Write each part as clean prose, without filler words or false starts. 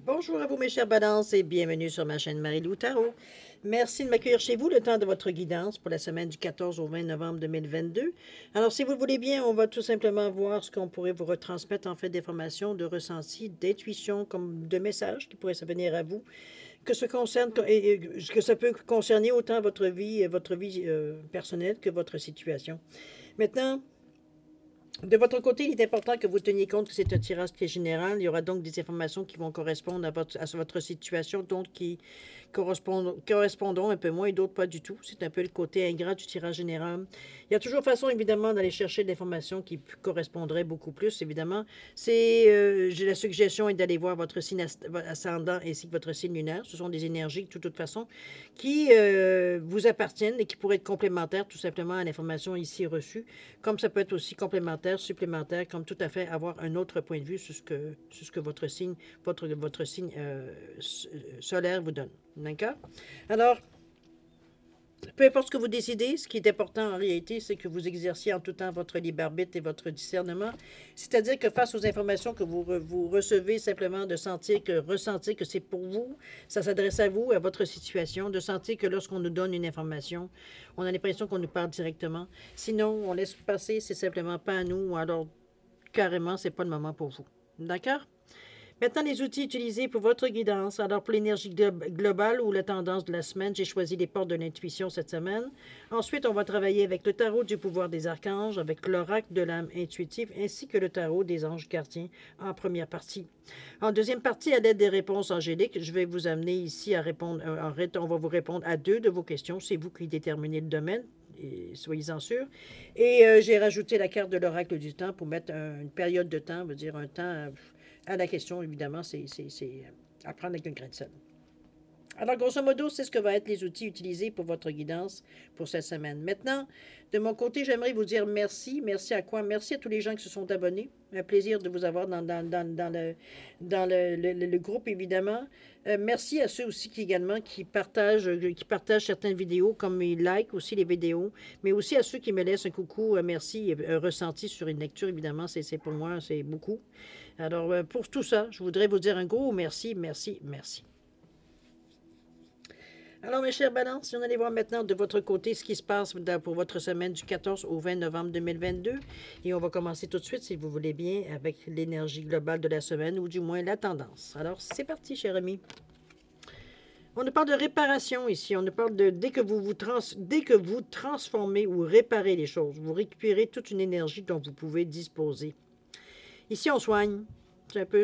Bonjour à vous mes chers balances et bienvenue sur ma chaîne Marie-Lou Tarot. Merci de m'accueillir chez vous le temps de votre guidance pour la semaine du 14 au 20 novembre 2022. Alors si vous le voulez bien, on va tout simplement voir ce qu'on pourrait vous retransmettre en fait d'informations, de ressentis, d'intuition, comme de messages qui pourraient venir à vous, que ce concerne et que ça peut concerner autant votre vie personnelle que votre situation. Maintenant, de votre côté, il est important que vous teniez compte que c'est un tirage qui est général. Il y aura donc des informations qui vont correspondre à votre situation, donc qui correspondront un peu moins et d'autres pas du tout. C'est un peu le côté ingrat du tirage général. Il y a toujours façon, évidemment, d'aller chercher de l'information qui correspondrait beaucoup plus, évidemment. La suggestion est d'aller voir votre signe ascendant ainsi que votre signe lunaire. Ce sont des énergies, de toute façon, qui vous appartiennent et qui pourraient être complémentaires, tout simplement, à l'information ici reçue, comme ça peut être aussi complémentaire, supplémentaire, comme tout à fait avoir un autre point de vue sur ce que votre signe, votre signe solaire vous donne. D'accord? Alors, peu importe ce que vous décidez, ce qui est important en réalité, c'est que vous exerciez en tout temps votre libre arbitre et votre discernement. C'est-à-dire que face aux informations que vous recevez, simplement de ressentir que c'est pour vous, ça s'adresse à vous, à votre situation, de sentir que lorsqu'on nous donne une information, on a l'impression qu'on nous parle directement. Sinon, on laisse passer, c'est simplement pas à nous, alors carrément, c'est pas le moment pour vous. D'accord? Maintenant, les outils utilisés pour votre guidance. Alors, pour l'énergie globale ou la tendance de la semaine, j'ai choisi les portes de l'intuition cette semaine. Ensuite, on va travailler avec le tarot du pouvoir des archanges, avec l'oracle de l'âme intuitive, ainsi que le tarot des anges gardiens en première partie. En deuxième partie, à l'aide des réponses angéliques, je vais vous amener ici à répondre, on va vous répondre à 2 de vos questions. C'est vous qui déterminez le domaine. Soyez-en sûrs. Et j'ai rajouté la carte de l'oracle du temps pour mettre une période de temps, veut dire un temps à la question, évidemment, c'est à prendre avec un grain de sel. Alors, grosso modo, c'est ce que vont être les outils utilisés pour votre guidance pour cette semaine. Maintenant, de mon côté, j'aimerais vous dire merci. Merci à quoi? Merci à tous les gens qui se sont abonnés. Un plaisir de vous avoir dans le groupe, évidemment. Merci à ceux aussi qui partagent certaines vidéos, comme ils like aussi les vidéos, mais aussi à ceux qui me laissent un coucou, merci, un ressenti sur une lecture, évidemment, c'est pour moi, c'est beaucoup. Alors, pour tout ça, je voudrais vous dire un gros merci, merci, merci. Alors, mes chers balances, si on allait voir maintenant de votre côté ce qui se passe pour votre semaine du 14 au 20 novembre 2022. Et on va commencer tout de suite, si vous voulez bien, avec l'énergie globale de la semaine, ou du moins la tendance. Alors, c'est parti, chers amis. On nous parle de réparation ici. On nous parle de dès que vous transformez ou réparez les choses, vous récupérez toute une énergie dont vous pouvez disposer. Ici, on soigne.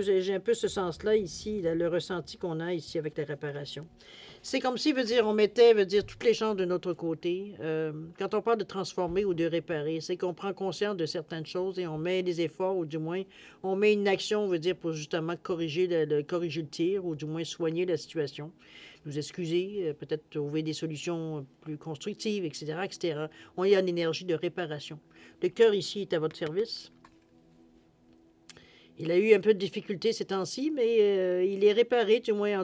J'ai un peu ce sens-là ici, le ressenti qu'on a ici avec la réparation. C'est comme si, on mettait, toutes les chances de notre côté. Quand on parle de transformer ou de réparer, c'est qu'on prend conscience de certaines choses et on met des efforts, ou du moins, on met une action, pour justement corriger corriger le tir, ou du moins soigner la situation. Nous excuser, peut-être trouver des solutions plus constructives, etc., etc. On y a une énergie de réparation. Le cœur ici est à votre service. Il a eu un peu de difficulté ces temps-ci, mais il est réparé, du moins,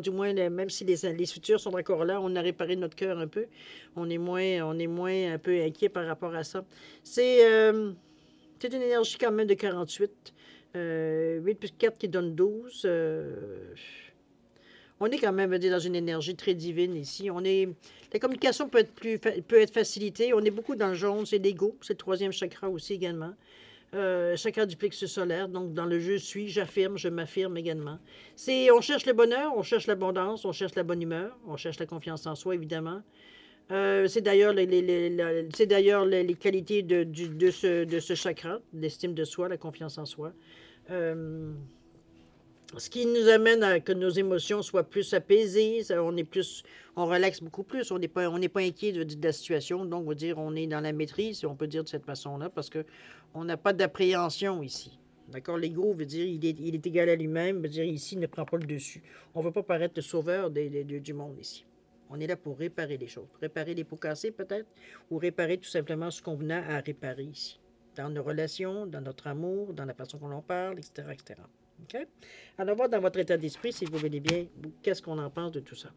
même si les sutures sont encore là, on a réparé notre cœur un peu. On est moins un peu inquiet par rapport à ça. C'est une énergie quand même de 48. 8 plus 4 qui donne 12. On est quand même dans une énergie très divine ici. La communication peut être facilitée. On est beaucoup dans le jaune, c'est l'ego. C'est le 3e chakra aussi également. Chakra du plexus solaire, donc dans le je suis, j'affirme, je m'affirme également. On cherche le bonheur, on cherche l'abondance, on cherche la bonne humeur, on cherche la confiance en soi, évidemment. C'est d'ailleurs les qualités de ce chakra, l'estime de soi, la confiance en soi. Ce qui nous amène à que nos émotions soient plus apaisées, on relaxe beaucoup plus, on n'est pas inquiet de la situation, donc on va dire on est dans la maîtrise, si on peut dire de cette façon-là, parce qu'on n'a pas d'appréhension ici. D'accord? L'ego veut dire il est égal à lui-même, veut dire ici il ne prend pas le dessus. On ne veut pas paraître le sauveur du monde ici. On est là pour réparer les choses. Réparer les pots cassés peut-être, ou réparer tout simplement ce qu'on venait à réparer ici. Dans nos relations, dans notre amour, dans la façon qu'on en parle, etc., etc. OK? Alors, voir dans votre état d'esprit, si vous voulez bien, qu'est-ce qu'on en pense de tout ça.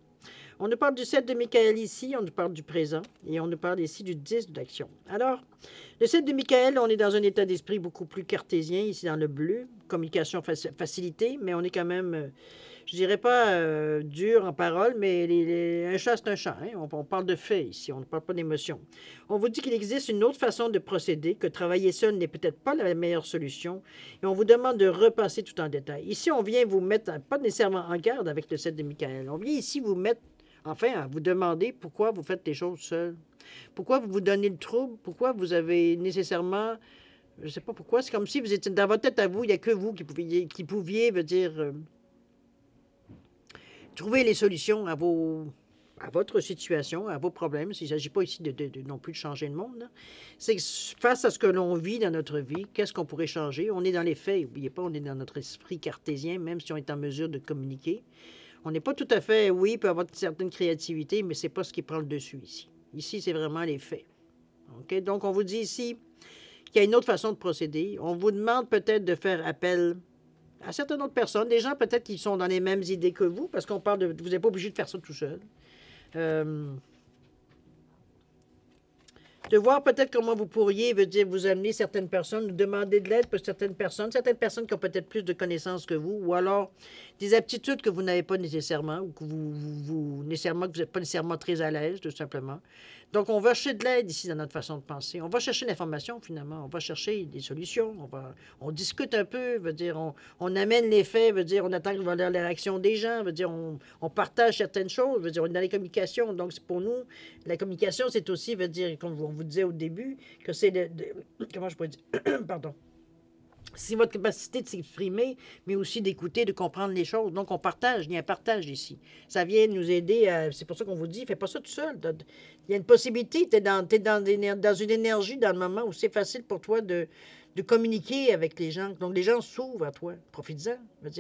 On nous parle du 7 de Michael ici, on nous parle du présent, et on nous parle ici du 10 d'action. Alors, le 7 de Michael, on est dans un état d'esprit beaucoup plus cartésien, ici dans le bleu, communication facilitée, mais on est quand même, je dirais pas dur en parole, mais un chat, c'est un chat. Hein? On parle de faits ici, on ne parle pas d'émotions. On vous dit qu'il existe une autre façon de procéder, que travailler seul n'est peut-être pas la meilleure solution, et on vous demande de repasser tout en détail. Ici, on vient vous mettre, pas nécessairement en garde avec le 7 de Michael, on vient ici vous mettre, enfin, à vous demander pourquoi vous faites les choses seul. Pourquoi vous vous donnez le trouble, pourquoi vous avez nécessairement, je ne sais pas pourquoi, c'est comme si vous étiez dans votre tête à vous, il n'y a que vous qui pouviez veut dire, trouver les solutions à votre situation, à vos problèmes. Il ne s'agit pas ici non plus de changer le monde. C'est que face à ce que l'on vit dans notre vie, qu'est-ce qu'on pourrait changer? On est dans les faits. N'oubliez pas, on est dans notre esprit cartésien, même si on est en mesure de communiquer. On n'est pas tout à fait, oui, il peut avoir une certaine créativité, mais ce n'est pas ce qui prend le dessus ici. Ici, c'est vraiment les faits. OK? Donc, on vous dit ici qu'il y a une autre façon de procéder. On vous demande peut-être de faire appel à certaines autres personnes, des gens peut-être qui sont dans les mêmes idées que vous, parce qu'on parle de... Vous n'êtes pas obligé de faire ça tout seul. De voir peut-être comment vous pourriez, veut dire, vous amener certaines personnes, vous demander de l'aide pour certaines personnes qui ont peut-être plus de connaissances que vous, ou alors des aptitudes que vous n'avez pas nécessairement, ou que vous n'êtes pas nécessairement très à l'aise, tout simplement. Donc, on va chercher de l'aide ici dans notre façon de penser. On va chercher l'information, finalement. On va chercher des solutions. On discute un peu, veut dire, on amène les faits, veut dire, on attend que la réaction des gens, veut dire, on partage certaines choses, veut dire, on est dans les communications. Donc, pour nous, la communication, c'est aussi, veut dire, comme on vous disait au début, que c'est comment je pourrais dire? Pardon. C'est votre capacité de s'exprimer, mais aussi d'écouter, de comprendre les choses. Donc, on partage. Il y a un partage ici. Ça vient nous aider à... C'est pour ça qu'on vous dit, fais pas ça tout seul. Il y a une possibilité. Tu es dans une énergie dans le moment où c'est facile pour toi de communiquer avec les gens. Donc, les gens s'ouvrent à toi. Profites-en.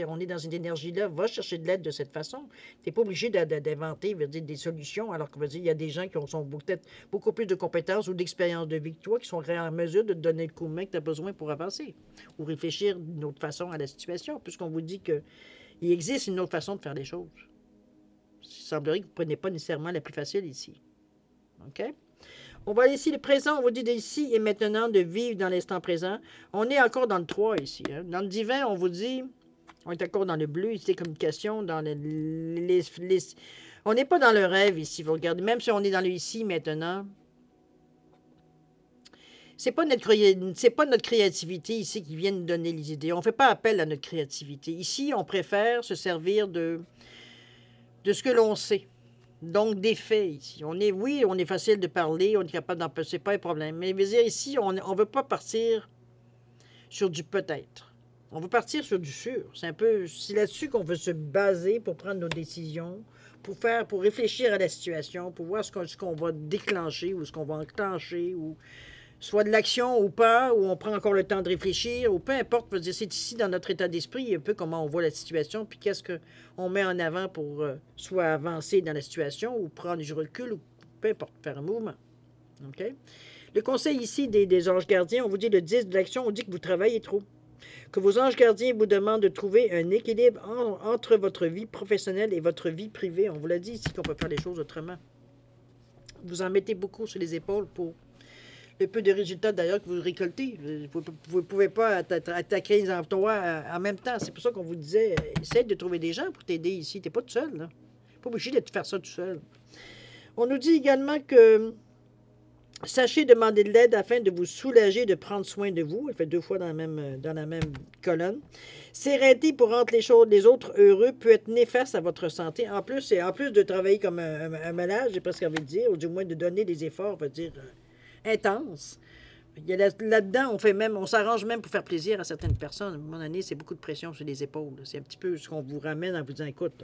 On est dans une énergie-là. Va chercher de l'aide de cette façon. Tu n'es pas obligé d'inventer des solutions, alors que il y a des gens qui ont peut-être beaucoup plus de compétences ou d'expérience de vie que toi, qui sont en mesure de te donner le coup de main que tu as besoin pour avancer. Ou réfléchir d'une autre façon à la situation, puisqu'on vous dit qu'il existe une autre façon de faire les choses. Il semblerait que vous ne preniez pas nécessairement la plus facile ici. OK? On va aller ici, le présent, on vous dit d'ici et maintenant de vivre dans l'instant présent. On est encore dans le 3 ici. Hein? Dans le divin, on vous dit, on est encore dans le bleu, ici, les communications, dans on n'est pas dans le rêve ici, vous regardez, même si on est dans le ici, maintenant. C'est pas notre créativité ici qui vient nous donner les idées. On ne fait pas appel à notre créativité. Ici, on préfère se servir de ce que l'on sait. Donc, des faits ici. Oui, on est facile de parler, on est capable d'en passer, pas un problème. Mais je veux dire, ici, on ne veut pas partir sur du peut-être. On veut partir sur du sûr. C'est là-dessus qu'on veut se baser pour prendre nos décisions, pour réfléchir à la situation, pour voir ce qu'on va déclencher ou ce qu'on va enclencher, ou soit de l'action ou pas, ou on prend encore le temps de réfléchir, ou peu importe, c'est ici dans notre état d'esprit, un peu comment on voit la situation, puis qu'est-ce qu'on met en avant pour soit avancer dans la situation, ou prendre du recul, ou peu importe, faire un mouvement. OK? Le conseil ici des anges gardiens, on vous dit le 10 de l'action, on dit que vous travaillez trop. Que vos anges gardiens vous demandent de trouver un équilibre entre votre vie professionnelle et votre vie privée. On vous l'a dit ici qu'on peut faire les choses autrement. Vous en mettez beaucoup sur les épaules pour le peu de résultats d'ailleurs que vous récoltez. Vous ne pouvez pas attaquer les emplois en même temps. C'est pour ça qu'on vous disait, essaye de trouver des gens pour t'aider ici. Tu n'es pas tout seul. Tu n'es pas obligé de faire ça tout seul. On nous dit également que sachez demander de l'aide afin de vous soulager, de prendre soin de vous. Elle fait 2 fois dans la même colonne. S'arrêter pour rendre les autres heureux peut être néfaste à votre santé. En plus de travailler comme un malade, j'ai presque envie de dire, ou du moins de donner des efforts, on va dire... intense. Là-dedans, on s'arrange même pour faire plaisir à certaines personnes. À un moment donné, c'est beaucoup de pression sur les épaules. C'est un petit peu ce qu'on vous ramène en vous disant, écoute,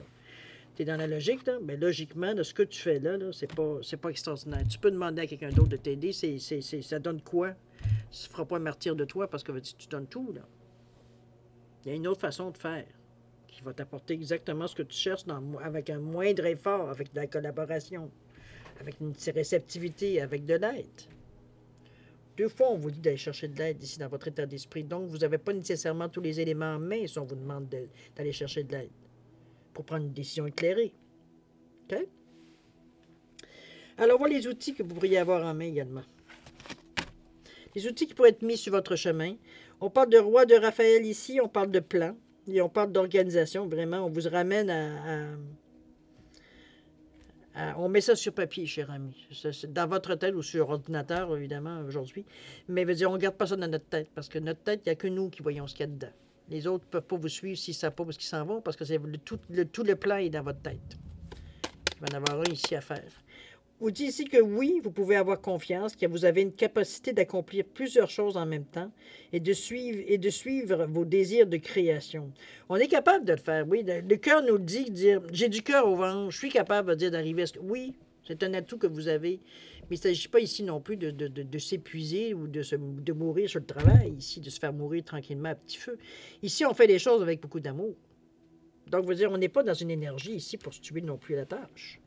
tu es dans la logique, là, mais logiquement, ce que tu fais là c'est pas extraordinaire. Tu peux demander à quelqu'un d'autre de t'aider, ça donne quoi? Ça ne fera pas un martyr de toi parce que tu donnes tout. Là. Il y a une autre façon de faire qui va t'apporter exactement ce que tu cherches avec un moindre effort, avec de la collaboration, avec une réceptivité, avec de l'aide. 2 fois, on vous dit d'aller chercher de l'aide ici dans votre état d'esprit. Donc, vous n'avez pas nécessairement tous les éléments en main si on vous demande d'aller chercher de l'aide pour prendre une décision éclairée. OK? Alors, voilà les outils que vous pourriez avoir en main également. Les outils qui pourraient être mis sur votre chemin. On parle de roi de Raphaël ici, on parle de plan, et on parle d'organisation. Vraiment, on vous ramène on met ça sur papier, cher ami. C'est dans votre tête ou sur ordinateur, évidemment, aujourd'hui. Mais veut dire, on ne garde pas ça dans notre tête, parce que notre tête, il n'y a que nous qui voyons ce qu'il y a dedans. Les autres ne peuvent pas vous suivre s'ils ne savent pas où ils s'en vont, parce que tout le plan est dans votre tête. Il va en avoir un ici à faire. Vous dit ici que oui, vous pouvez avoir confiance, que vous avez une capacité d'accomplir plusieurs choses en même temps et de suivre vos désirs de création. On est capable de le faire, oui. Le cœur nous le dit, dire j'ai du cœur au ventre, je suis capable de dire d'arriver à ce que. Oui, c'est un atout que vous avez, mais il ne s'agit pas ici non plus de s'épuiser ou de mourir sur le travail, ici, de se faire mourir tranquillement à petit feu. Ici, on fait les choses avec beaucoup d'amour. Donc, vous dire, on n'est pas dans une énergie ici pour se tuer non plus à la tâche.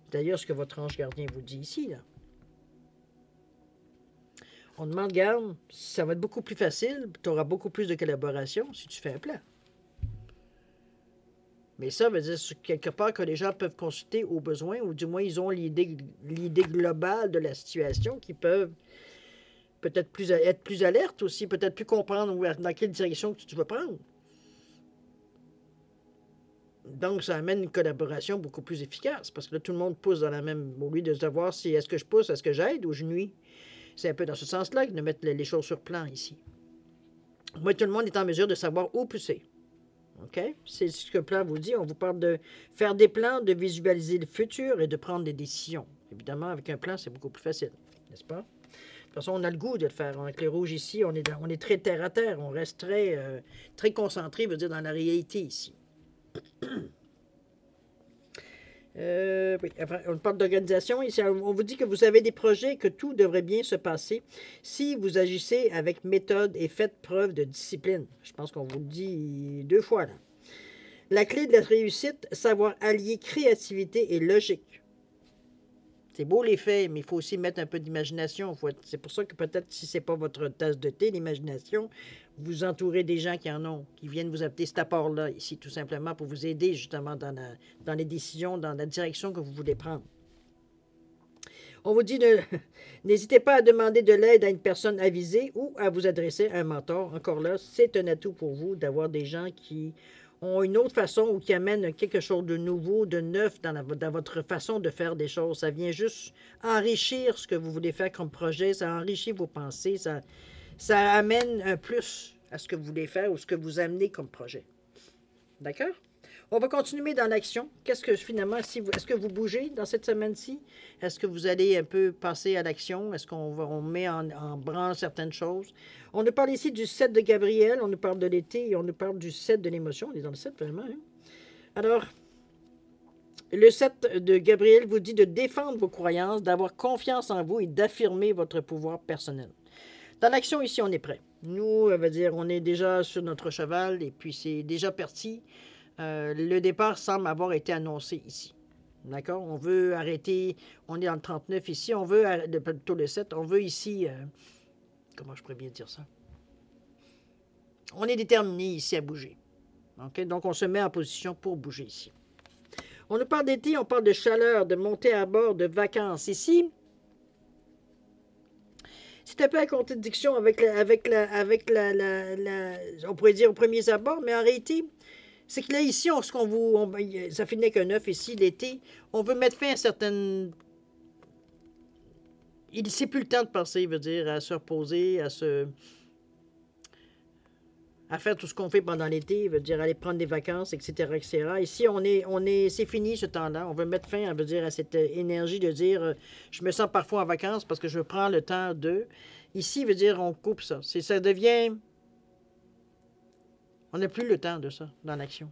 D'ailleurs, ce que votre ange gardien vous dit ici, là. On demande, garde, ça va être beaucoup plus facile, tu auras beaucoup plus de collaboration si tu fais un plan. Mais ça veut dire quelque part que les gens peuvent consulter au besoin, ou du moins ils ont l'idée globale de la situation, qui peuvent peut-être être plus alertes aussi, peut-être plus comprendre dans quelle direction tu veux prendre. Donc, ça amène une collaboration beaucoup plus efficace, parce que là, tout le monde pousse dans la même... Au lieu de savoir si est-ce que je pousse, est-ce que j'aide ou je nuis. C'est un peu dans ce sens-là de mettre les choses sur plan ici. Moi, tout le monde est en mesure de savoir où pousser. OK? C'est ce que le plan vous dit. On vous parle de faire des plans, de visualiser le futur et de prendre des décisions. Évidemment, avec un plan, c'est beaucoup plus facile, n'est-ce pas? De toute façon, on a le goût de le faire. Avec les rouges ici, on est très terre à terre. On reste très concentré, veut dire, dans la réalité ici. Oui. Après, on parle d'organisation. Ici, on vous dit que vous avez des projets, que tout devrait bien se passer si vous agissez avec méthode et faites preuve de discipline. Je pense qu'on vous le dit 2 fois là. La clé de la réussite, savoir allier créativité et logique. C'est beau les faits, mais il faut aussi mettre un peu d'imagination. C'est pour ça que peut-être si ce n'est pas votre tasse de thé, l'imagination, vous entourez des gens qui en ont, qui viennent vous apporter cet apport-là, ici, tout simplement, pour vous aider justement dans les décisions, dans la direction que vous voulez prendre. On vous dit, n'hésitez pas à demander de l'aide à une personne avisée ou à vous adresser à un mentor. Encore là, c'est un atout pour vous d'avoir des gens qui ont une autre façon ou qui amènent quelque chose de nouveau, de neuf dans votre façon de faire des choses. Ça vient juste enrichir ce que vous voulez faire comme projet, ça enrichit vos pensées, ça amène un plus à ce que vous voulez faire ou ce que vous amenez comme projet. D'accord? On va continuer dans l'action. Qu'est-ce que finalement, est-ce que vous bougez dans cette semaine-ci? Est-ce que vous allez un peu passer à l'action? Est-ce qu'on met en branle certaines choses? On nous parle ici du 7 de Gabriel, on nous parle de l'été et on nous parle du 7 de l'émotion. On est dans le 7 vraiment. Hein? Alors, le 7 de Gabriel vous dit de défendre vos croyances, d'avoir confiance en vous et d'affirmer votre pouvoir personnel. Dans l'action, ici, on est prêt. Nous, on va dire, on est déjà sur notre cheval et puis c'est déjà parti. Le départ semble avoir été annoncé ici. D'accord? On veut arrêter, on est dans le 39 ici, on veut, plutôt le 7, on veut ici, comment je pourrais bien dire ça? On est déterminé ici à bouger. Okay? Donc, on se met en position pour bouger ici. On nous parle d'été, on parle de chaleur, de montée à bord, de vacances. Ici, c'est un peu en contradiction avec on pourrait dire au premier abord, mais en réalité, c'est que là, ici, ça finit qu'un 9 ici, l'été, on veut mettre fin à certaines... C'est plus le temps de penser, veut dire, à se reposer, à faire tout ce qu'on fait pendant l'été, veut dire aller prendre des vacances, etc., etc. Ici, c'est fini ce temps-là. On veut mettre fin, veut dire, à cette énergie de dire, je me sens parfois en vacances parce que je prends le temps de... Ici, veut dire, on coupe ça. Ça devient... On n'a plus le temps de ça dans l'action.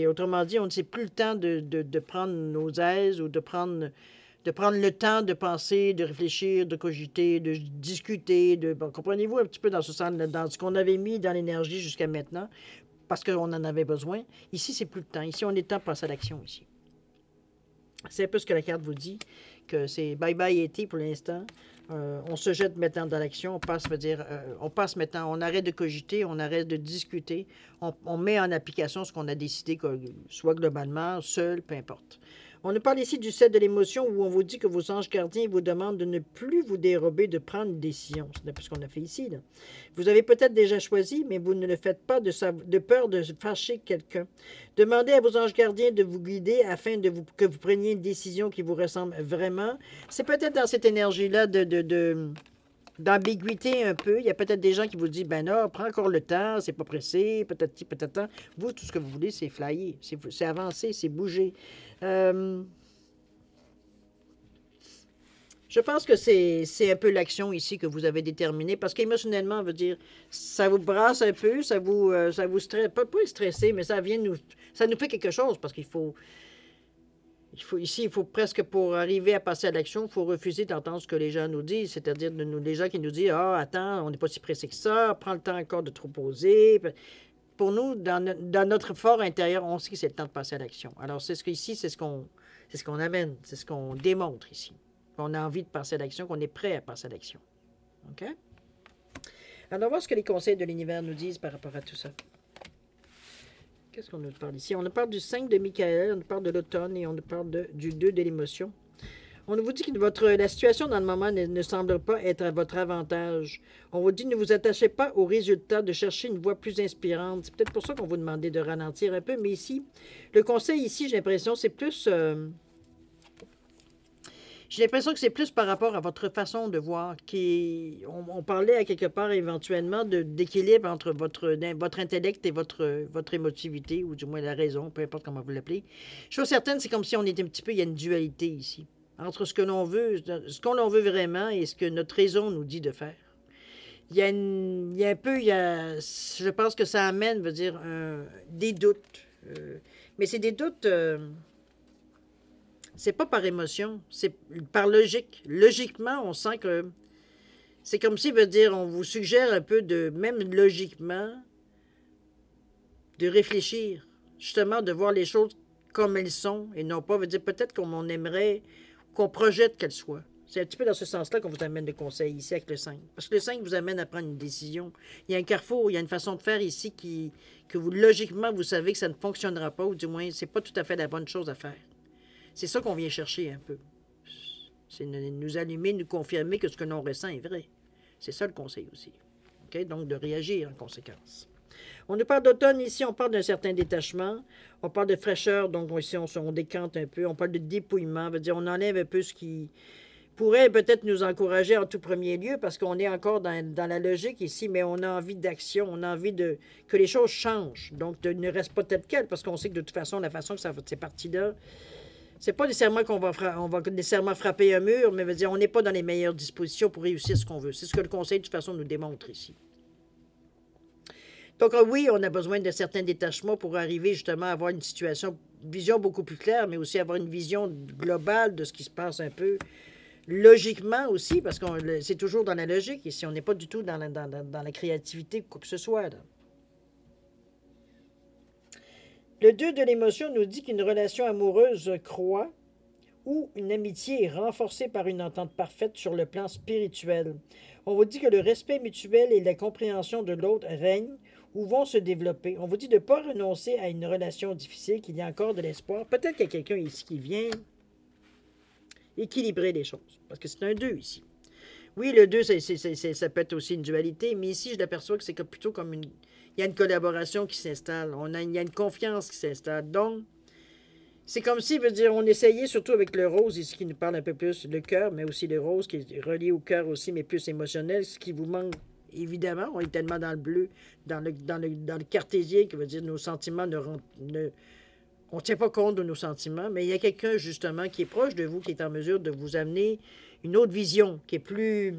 Autrement dit, on ne sait plus le temps de prendre nos aises ou de prendre le temps de penser, de réfléchir, de cogiter, de discuter. Comprenez-vous un petit peu dans ce qu'on avait mis dans l'énergie jusqu'à maintenant, parce qu'on en avait besoin. Ici, c'est plus le temps. Ici, on est temps de passer à l'action ici. C'est un peu ce que la carte vous dit, que c'est bye-bye été pour l'instant. On se jette maintenant dans l'action, on passe maintenant, on arrête de cogiter, on arrête de discuter, on met en application ce qu'on a décidé, soit globalement, seul, peu importe. On nous parle ici du 7 de l'émotion où on vous dit que vos anges gardiens vous demandent de ne plus vous dérober, de prendre une décision. C'est un peu ce qu'on a fait ici, là. Vous avez peut-être déjà choisi, mais vous ne le faites pas de peur de fâcher quelqu'un. Demandez à vos anges gardiens de vous guider afin que vous preniez une décision qui vous ressemble vraiment. C'est peut-être dans cette énergie-là d'ambiguïté un peu. Il y a peut-être des gens qui vous disent, ben non, prends encore le temps, c'est pas pressé, peut-être peut-être tant. Vous, tout ce que vous voulez, c'est flyer, c'est avancer, c'est bouger. Je pense que c'est un peu l'action ici que vous avez déterminée, parce qu'émotionnellement, on veut dire, ça vous brasse un peu, ça vous stresse, pas stresser, mais ça nous fait quelque chose, parce il faut presque, pour arriver à passer à l'action, il faut refuser d'entendre ce que les gens nous disent, c'est-à-dire les gens qui nous disent, ah, attends, on n'est pas si pressé que ça, prends le temps encore de trop poser. Pour nous, dans notre fort intérieur, on sait que c'est le temps de passer à l'action. Alors, c'est ce qu'on amène, c'est ce qu'on démontre ici. On a envie de passer à l'action, qu'on est prêt à passer à l'action. OK? Alors, on va voir ce que les conseils de l'univers nous disent par rapport à tout ça. Qu'est-ce qu'on nous parle ici? On nous parle du 5 de Michael, on nous parle de l'automne et on nous parle du 2 de l'émotion. On vous dit que la situation dans le moment ne semble pas être à votre avantage. On vous dit ne vous attachez pas au résultat, de chercher une voie plus inspirante. C'est peut-être pour ça qu'on vous demandait de ralentir un peu, mais ici, le conseil ici, j'ai l'impression, c'est plus... J'ai l'impression que c'est plus par rapport à votre façon de voir. On parlait à quelque part éventuellement d'équilibre entre votre intellect et votre émotivité, ou du moins la raison, peu importe comment vous l'appelez. Chose certaine, c'est comme si on était un petit peu, il y a une dualité ici, entre ce que l'on veut, vraiment et ce que notre raison nous dit de faire. Je pense que ça amène, des doutes. Mais c'est des doutes... c'est pas par émotion, c'est par logique. Logiquement, on sent que c'est comme si, on vous suggère un peu même logiquement, de réfléchir, justement, de voir les choses comme elles sont, et non pas, peut-être comme on aimerait, qu'on projette qu'elles soient. C'est un petit peu dans ce sens-là qu'on vous amène le conseil ici avec le 5. Parce que le 5 vous amène à prendre une décision. Il y a un carrefour, il y a une façon de faire ici que vous, logiquement, vous savez que ça ne fonctionnera pas, ou du moins, c'est pas tout à fait la bonne chose à faire. C'est ça qu'on vient chercher un peu. C'est nous allumer, nous confirmer que ce que l'on ressent est vrai. C'est ça le conseil aussi. Okay? Donc, de réagir en conséquence. On nous parle d'automne ici, on parle d'un certain détachement. On parle de fraîcheur, donc ici, on décante un peu. On parle de dépouillement, on enlève un peu ce qui pourrait peut-être nous encourager en tout premier lieu, parce qu'on est encore dans la logique ici, mais on a envie d'action, on a envie que les choses changent. Donc, ne reste pas tel quel, parce qu'on sait que de toute façon, la façon que c'est parti là, c'est pas nécessairement qu'on va nécessairement frapper un mur, mais on n'est pas dans les meilleures dispositions pour réussir ce qu'on veut. C'est ce que le conseil, de toute façon, nous démontre ici. Donc, oui, on a besoin de certains détachements pour arriver justement à avoir une vision beaucoup plus claire, mais aussi avoir une vision globale de ce qui se passe un peu logiquement aussi, parce que c'est toujours dans la logique ici. On n'est pas du tout dans la créativité ou quoi que ce soit, là. Le 2 de l'émotion nous dit qu'une relation amoureuse croît ou une amitié est renforcée par une entente parfaite sur le plan spirituel. On vous dit que le respect mutuel et la compréhension de l'autre règnent ou vont se développer. On vous dit de ne pas renoncer à une relation difficile, qu'il y a encore de l'espoir. Peut-être qu'il y a quelqu'un ici qui vient équilibrer les choses, parce que c'est un 2 ici. Oui, le 2, ça peut être aussi une dualité, mais ici, je l'aperçois que c'est plutôt comme il y a une collaboration qui s'installe. Il y a une confiance qui s'installe. Donc, c'est comme si, on essayait, surtout avec le rose, ici, qui nous parle un peu plus, le cœur, mais aussi le rose, qui est relié au cœur aussi, mais plus émotionnel, ce qui vous manque, évidemment. On est tellement dans le bleu, dans le cartésien, qui veut dire nos sentiments on ne tient pas compte de nos sentiments, mais il y a quelqu'un, justement, qui est proche de vous, qui est en mesure de vous amener une autre vision, qui est plus...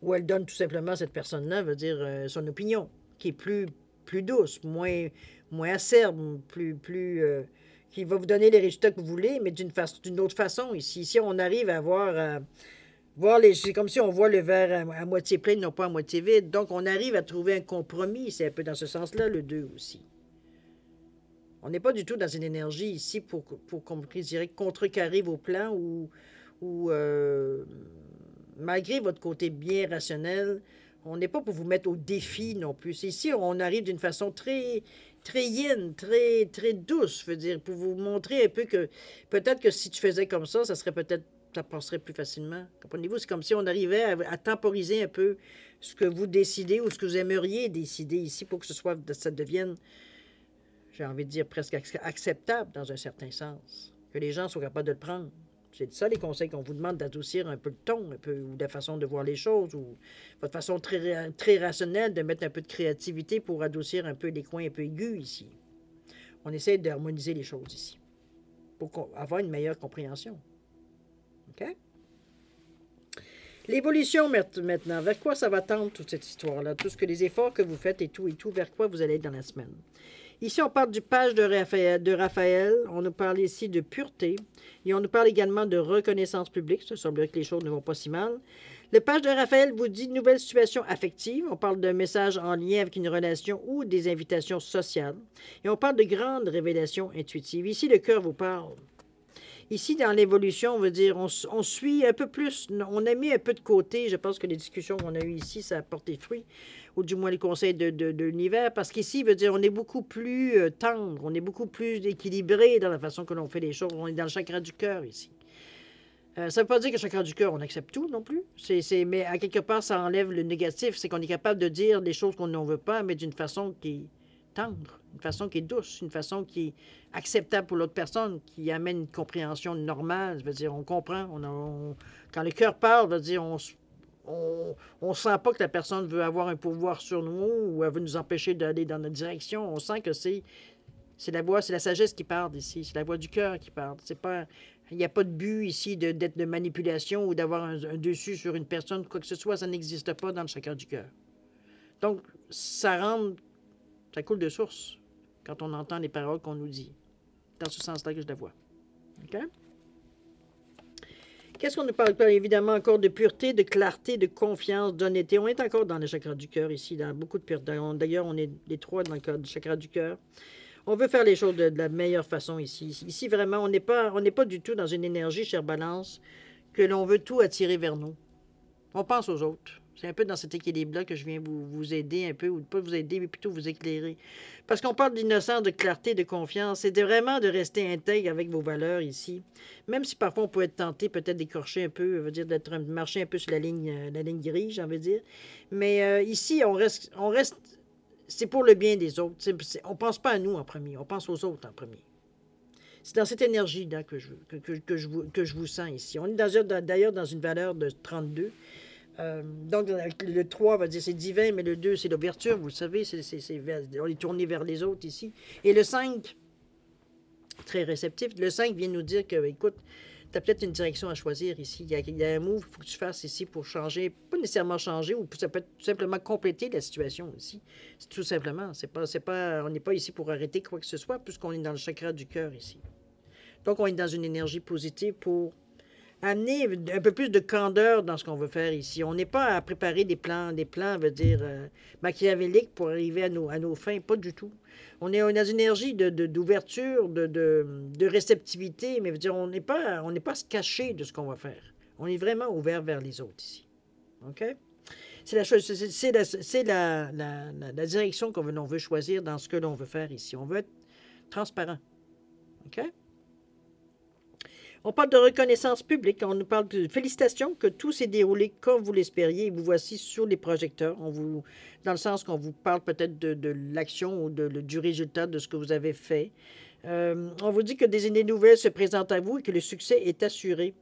où elle donne tout simplement, cette personne-là, son opinion, qui est plus douce, moins acerbe, qui va vous donner les résultats que vous voulez, mais d'une autre façon. Ici, on arrive à voir c'est comme si on voit le verre à moitié plein, non pas à moitié vide. Donc, on arrive à trouver un compromis. C'est un peu dans ce sens-là, le 2 aussi. On n'est pas du tout dans une énergie ici pour je dirais, contrecarrer vos plans ou malgré votre côté bien rationnel, on n'est pas pour vous mettre au défi non plus. Ici, on arrive d'une façon très, très yin, très, très douce, je veux dire, pour vous montrer un peu que peut-être que si tu faisais comme ça serait peut-être, ça passerait plus facilement. Comprenez-vous? C'est comme si on arrivait à temporiser un peu ce que vous décidez ou ce que vous aimeriez décider ici pour que ça devienne, j'ai envie de dire, presque acceptable dans un certain sens. Que les gens soient capables de le prendre. C'est ça les conseils qu'on vous demande, d'adoucir un peu le ton, un peu, ou la façon de voir les choses, ou votre façon très, très rationnelle de mettre un peu de créativité pour adoucir un peu les coins un peu aigus ici. On essaie d'harmoniser les choses ici, pour avoir une meilleure compréhension. OK? L'évolution maintenant, vers quoi ça va tendre toute cette histoire-là? Tout ce que les efforts que vous faites et tout, vers quoi vous allez être dans la semaine. Ici, on parle du page de Raphaël. On nous parle ici de pureté. Et on nous parle également de reconnaissance publique. Ça semblerait que les choses ne vont pas si mal. Le page de Raphaël vous dit nouvelle situation affective. On parle d'un message en lien avec une relation ou des invitations sociales. Et on parle de grandes révélations intuitives. Ici, le cœur vous parle. Ici, dans l'évolution, on veut dire, on suit un peu plus, on a mis un peu de côté, je pense que les discussions qu'on a eues ici, ça a porté fruit, ou du moins les conseils de l'univers, parce qu'ici, veut dire, on est beaucoup plus tendre, on est beaucoup plus équilibré dans la façon que l'on fait les choses, on est dans le chakra du cœur ici. Ça ne veut pas dire que le chakra du cœur, on accepte tout non plus, mais à quelque part, ça enlève le négatif, c'est qu'on est capable de dire des choses qu'on n'en veut pas, mais d'une façon qui est tendre, une façon qui est douce, une façon qui est acceptable pour l'autre personne, qui amène une compréhension normale. Je veux dire, on comprend. Quand le cœur parle, je veux dire, on sent pas que la personne veut avoir un pouvoir sur nous ou elle veut nous empêcher d'aller dans notre direction. On sent que c'est la voix, c'est la sagesse qui parle ici. C'est la voix du cœur qui parle. C'est pas, il n'y a pas de but ici d'être de manipulation ou d'avoir un dessus sur une personne, quoi que ce soit. Ça n'existe pas dans le chakra du cœur. Donc, ça coule de source quand on entend les paroles qu'on nous dit. Dans ce sens-là que je la vois. OK? Qu'est-ce qu'on nous parle? Évidemment, encore de pureté, de clarté, de confiance, d'honnêteté. On est encore dans le chakra du cœur ici, dans beaucoup de pureté. D'ailleurs, on est les trois dans le cas du chakra du cœur. On veut faire les choses de la meilleure façon ici. Ici, vraiment, on n'est pas du tout dans une énergie, chère Balance, que l'on veut tout attirer vers nous. On pense aux autres. C'est un peu dans cet équilibre-là que je viens vous aider un peu, ou pas vous aider, mais plutôt vous éclairer. Parce qu'on parle d'innocence, de clarté, de confiance. C'est vraiment de rester intègre avec vos valeurs ici. Même si parfois on peut être tenté peut-être d'écorcher un peu, veut dire d'être marcher un peu sur la ligne grise, j'ai envie de dire. Mais ici, on reste c'est pour le bien des autres. On ne pense pas à nous en premier, on pense aux autres en premier. C'est dans cette énergie-là que je vous sens ici. On est d'ailleurs dans une valeur de 32. Donc, le 3 va dire c'est divin, mais le 2, c'est l'ouverture. Vous le savez, on est tourné vers les autres ici. Et le 5, très réceptif, le 5 vient nous dire que, écoute, tu as peut-être une direction à choisir ici. Il y a un move qu'il faut que tu fasses ici pour changer, pas nécessairement changer, ou ça peut être tout simplement compléter la situation ici. C'est tout simplement. On n'est pas ici pour arrêter quoi que ce soit, puisqu'on est dans le chakra du cœur ici. Donc, on est dans une énergie positive pour amener un peu plus de candeur dans ce qu'on veut faire ici. On n'est pas à préparer des plans veut dire machiavéliques pour arriver à nos fins, pas du tout. On est dans une énergie d'ouverture, de réceptivité, mais veut dire on n'est pas à se cacher de ce qu'on va faire. On est vraiment ouvert vers les autres ici. OK? C'est la direction qu'on veut choisir dans ce que l'on veut faire ici. On veut être transparent. OK? On parle de reconnaissance publique, on nous parle de félicitations, que tout s'est déroulé comme vous l'espériez et vous voici sur les projecteurs. Dans le sens qu'on vous parle peut-être de l'action ou du résultat de ce que vous avez fait. On vous dit que des idées nouvelles se présentent à vous et que le succès est assuré.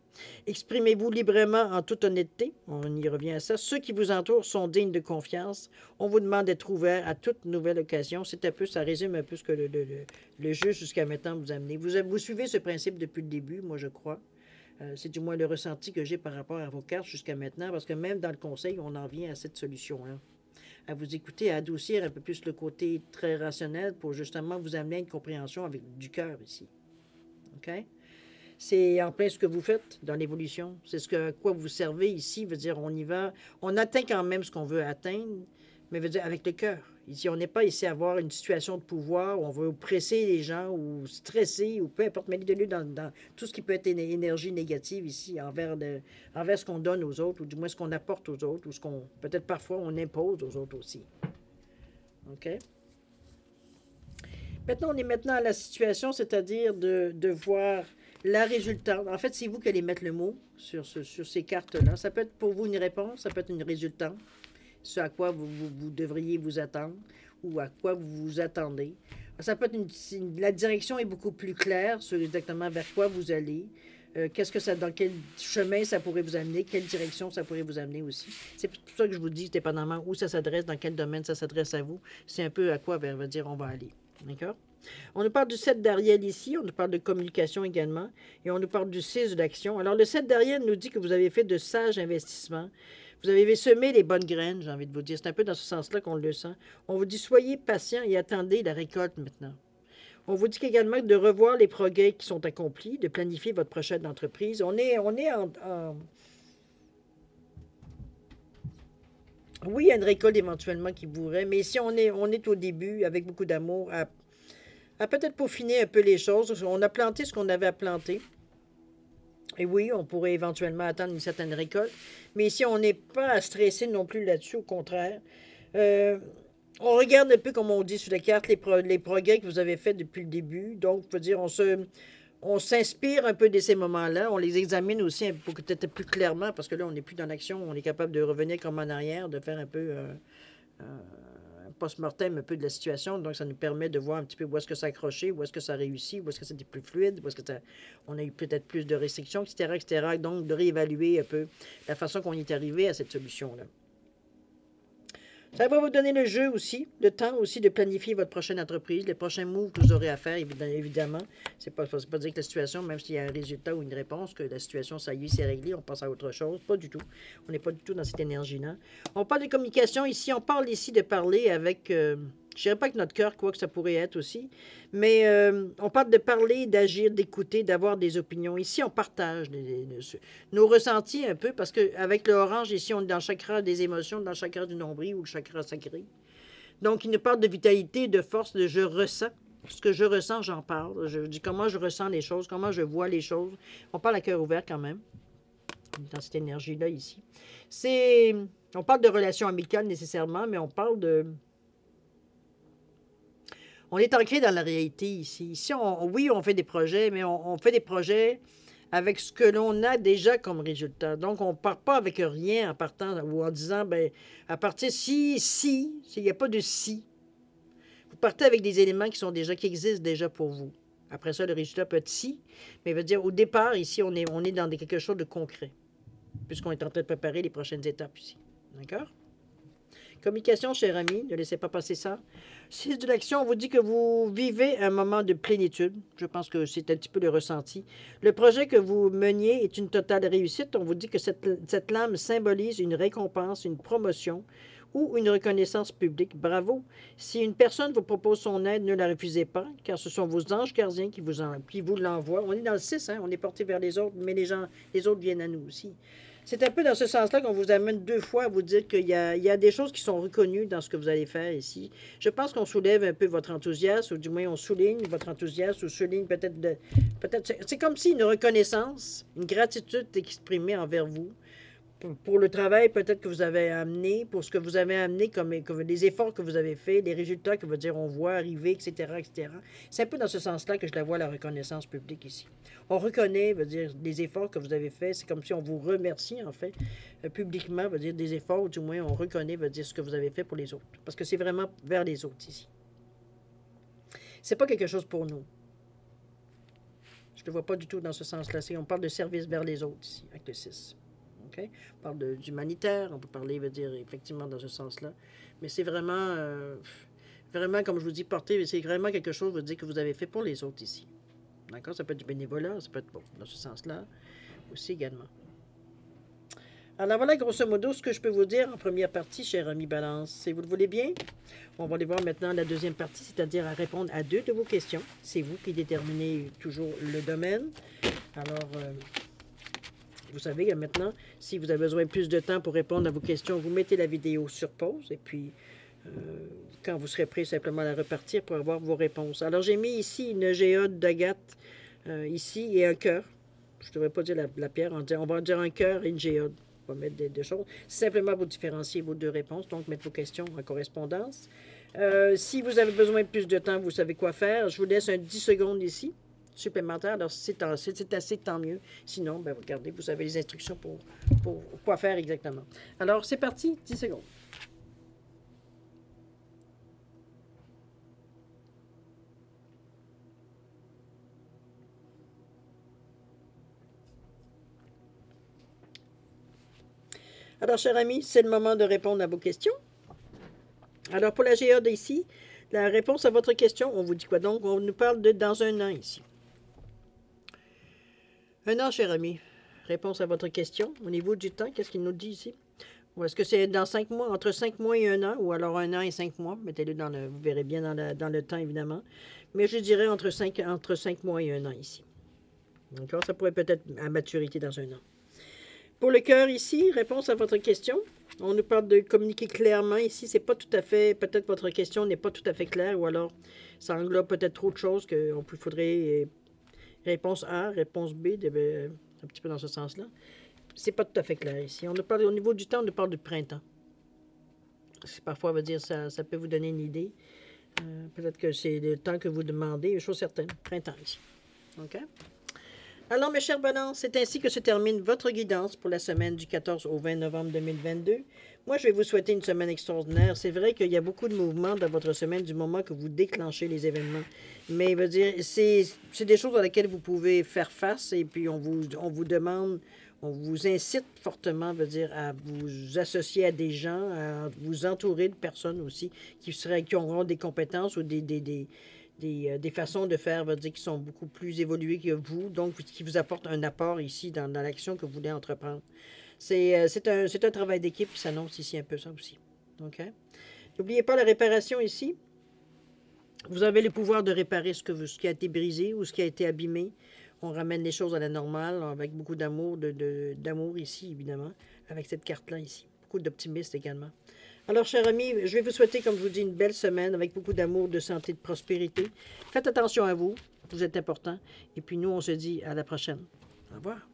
Exprimez-vous librement en toute honnêteté. On y revient à ça. Ceux qui vous entourent sont dignes de confiance. On vous demande d'être ouvert à toute nouvelle occasion. Ça résume un peu ce que le jeu jusqu'à maintenant vous a amené. Vous suivez ce principe depuis le début, moi je crois. C'est du moins le ressenti que j'ai par rapport à vos cartes jusqu'à maintenant, parce que même dans le conseil, on en vient à cette solution-là. À vous écouter, à adoucir un peu plus le côté très rationnel pour justement vous amener à une compréhension avec du cœur ici. OK? C'est en plein ce que vous faites dans l'évolution. C'est à quoi vous servez ici. Veut dire, on y va. On atteint quand même ce qu'on veut atteindre, mais veut dire avec le cœur. Ici, on n'est pas ici à avoir une situation de pouvoir où on veut oppresser les gens ou stresser ou peu importe, mais de lieu dans tout ce qui peut être une énergie négative ici envers ce qu'on donne aux autres, ou du moins ce qu'on apporte aux autres, ou ce qu'on, peut-être parfois, on impose aux autres aussi. OK? Maintenant, on est maintenant à la situation, c'est-à-dire de voir la résultante. En fait, c'est vous qui allez mettre le mot sur ces cartes-là. Ça peut être pour vous une réponse, ça peut être une résultante, ce à quoi vous devriez vous attendre ou à quoi vous vous attendez. Ça peut être la direction est beaucoup plus claire sur exactement vers quoi vous allez. Qu'est-ce que ça, dans quel chemin ça pourrait vous amener, quelle direction ça pourrait vous amener aussi. C'est pour ça que je vous dis, dépendamment où ça s'adresse, dans quel domaine ça s'adresse à vous, c'est un peu à quoi on va dire on va aller. D'accord? On nous parle du 7 d'Ariel ici, on nous parle de communication également, et on nous parle du 6 de l'action. Alors, le 7 d'Ariel nous dit que vous avez fait de sages investissements. Vous avez semé les bonnes graines, j'ai envie de vous dire. C'est un peu dans ce sens-là qu'on le sent. On vous dit, soyez patient et attendez la récolte maintenant. On vous dit également de revoir les progrès qui sont accomplis, de planifier votre prochaine entreprise. On est Oui, il y a une récolte éventuellement qui pourrait, mais si on est au début, avec beaucoup d'amour, à peut-être peaufiner un peu les choses. On a planté ce qu'on avait à planter. Et oui, on pourrait éventuellement attendre une certaine récolte. Mais ici, on n'est pas à stresser non plus là-dessus, au contraire. Euh, on regarde un peu, comme on dit sur la carte, les progrès que vous avez faits depuis le début. Donc, je veux dire, on s'inspire un peu de ces moments-là. On les examine aussi peut-être plus clairement, parce que là, on n'est plus dans l'action. On est capable de revenir comme en arrière, de faire un peu un post-mortem un peu de la situation. Donc, ça nous permet de voir un petit peu où est-ce que ça a accroché, où est-ce que ça a réussi, où est-ce que c'était plus fluide, où est-ce que on a eu peut-être plus de restrictions, etc., etc. Donc, de réévaluer un peu la façon qu'on est arrivé à cette solution-là. Ça va vous donner le jeu aussi, le temps aussi de planifier votre prochaine entreprise, les prochains moves que vous aurez à faire, évidemment. C'est pas dire que la situation, même s'il y a un résultat ou une réponse, que la situation, ça y est, c'est réglé, on passe à autre chose. Pas du tout. On n'est pas du tout dans cette énergie-là. On parle de communication ici, on parle ici de parler avec... je dirais pas que notre cœur, quoi que ça pourrait être aussi, mais on parle de parler, d'agir, d'écouter, d'avoir des opinions. Ici, on partage nos ressentis un peu, parce qu'avec le orange, ici, on est dans le chakra des émotions, dans le chakra du nombril ou le chakra sacré. Donc, il nous parle de vitalité, de force, de je ressens. Ce que je ressens, j'en parle. Je dis comment je ressens les choses, comment je vois les choses. On parle à cœur ouvert quand même, dans cette énergie-là ici. On parle de relations amicales nécessairement, mais on parle de... On est ancré dans la réalité ici. Ici, oui, on fait des projets, mais on fait des projets avec ce que l'on a déjà comme résultat. Donc, on ne part pas avec rien en partant ou en disant, ben, à partir s'il n'y a pas de si. Vous partez avec des éléments qui existent déjà pour vous. Après ça, le résultat peut être si, mais veut dire au départ, ici, on est dans quelque chose de concret, puisqu'on est en train de préparer les prochaines étapes ici. D'accord? Communication, cher ami, ne laissez pas passer ça. 6 de l'action, on vous dit que vous vivez un moment de plénitude. Je pense que c'est un petit peu le ressenti. Le projet que vous meniez est une totale réussite. On vous dit que cette lame symbolise une récompense, une promotion ou une reconnaissance publique. Bravo. Si une personne vous propose son aide, ne la refusez pas, car ce sont vos anges gardiens qui vous l'envoient. On est dans le 6, hein? On est porté vers les autres, mais les autres viennent à nous aussi. C'est un peu dans ce sens-là qu'on vous amène 2 fois à vous dire qu'il y a des choses qui sont reconnues dans ce que vous allez faire ici. Je pense qu'on soulève un peu votre enthousiasme, ou du moins on souligne votre enthousiasme, ou souligne c'est comme si une reconnaissance, une gratitude exprimée envers vous, pour le travail peut-être que vous avez amené, pour ce que vous avez amené comme les efforts que vous avez faits, les résultats que on voit arriver, etc., etc. C'est un peu dans ce sens-là que je la vois, la reconnaissance publique ici. On reconnaît, les efforts que vous avez faits. C'est comme si on vous remercie, en fait, publiquement, des efforts, ou du moins on reconnaît, ce que vous avez fait pour les autres. Parce que c'est vraiment vers les autres ici. C'est pas quelque chose pour nous. Je ne le vois pas du tout dans ce sens-là. On parle de service vers les autres ici, avec le 6. Okay? On parle d'humanitaire, on peut parler, effectivement, dans ce sens-là. Mais c'est vraiment, vraiment, comme je vous dis, porter, c'est vraiment quelque chose, que vous avez fait pour les autres ici. D'accord? Ça peut être du bénévolat, ça peut être, bon, dans ce sens-là aussi également. Alors voilà, grosso modo, ce que je peux vous dire en première partie, cher ami Balance. Si vous le voulez bien, on va aller voir maintenant la deuxième partie, c'est-à-dire à répondre à 2 de vos questions. C'est vous qui déterminez toujours le domaine. Alors... vous savez que maintenant, si vous avez besoin de plus de temps pour répondre à vos questions, vous mettez la vidéo sur pause et puis quand vous serez prêt, simplement à la repartir pour avoir vos réponses. Alors, j'ai mis ici une géode d'agate ici et un cœur. Je ne devrais pas dire la pierre, on va dire un cœur et une géode. On va mettre des choses. Simplement pour différencier vos 2 réponses, donc mettre vos questions en correspondance. Si vous avez besoin de plus de temps, vous savez quoi faire. Je vous laisse un 10 secondes ici, supplémentaire. Alors, si c'est assez, tant mieux. Sinon, ben, regardez, vous avez les instructions pour quoi faire exactement. Alors, c'est parti, 10 secondes. Alors, chers amis, c'est le moment de répondre à vos questions. Alors, pour la GA d'ici, la réponse à votre question, on vous dit quoi donc? On nous parle de dans un an ici. Un an, cher ami. Réponse à votre question. Au niveau du temps, qu'est-ce qu'il nous dit ici? Ou est-ce que c'est dans 5 mois, entre 5 mois et un an, ou alors un an et 5 mois? Mettez-le dans le, vous verrez bien dans le temps, évidemment. Mais je dirais entre 5 mois et un an ici. D'accord? Ça pourrait peut-être à maturité dans un an. Pour le cœur ici, réponse à votre question. On nous parle de communiquer clairement ici. C'est pas tout à fait, peut-être votre question n'est pas tout à fait claire, ou alors ça englobe peut-être trop de choses qu'il faudrait réponse A, réponse B, un petit peu dans ce sens-là. C'est pas tout à fait clair ici. On nous parle, au niveau du temps, on nous parle du printemps. Parfois, on va dire, ça peut vous donner une idée. Peut-être que c'est le temps que vous demandez, chose certaine. Printemps ici. OK? Alors, mes chers balances, c'est ainsi que se termine votre guidance pour la semaine du 14 au 20 novembre 2022. Moi, je vais vous souhaiter une semaine extraordinaire. C'est vrai qu'il y a beaucoup de mouvements dans votre semaine du moment que vous déclenchez les événements. Mais, il veut dire, c'est des choses à lesquelles vous pouvez faire face et puis on vous demande, on vous incite fortement, veut dire, à vous associer à des gens, à vous entourer de personnes aussi qui auront des compétences ou des façons de faire, veut dire, qui sont beaucoup plus évoluées que vous, donc qui vous apportent un apport ici dans l'action que vous voulez entreprendre. C'est un travail d'équipe qui s'annonce ici un peu ça aussi. OK? N'oubliez pas la réparation ici. Vous avez le pouvoir de réparer ce qui a été brisé ou ce qui a été abîmé. On ramène les choses à la normale avec beaucoup d'amour, d'amour ici, évidemment, avec cette carte-là ici. Beaucoup d'optimisme également. Alors, chers amis, je vais vous souhaiter, comme je vous dis, une belle semaine avec beaucoup d'amour, de santé, de prospérité. Faites attention à vous, vous êtes important. Et puis nous, on se dit à la prochaine. Au revoir.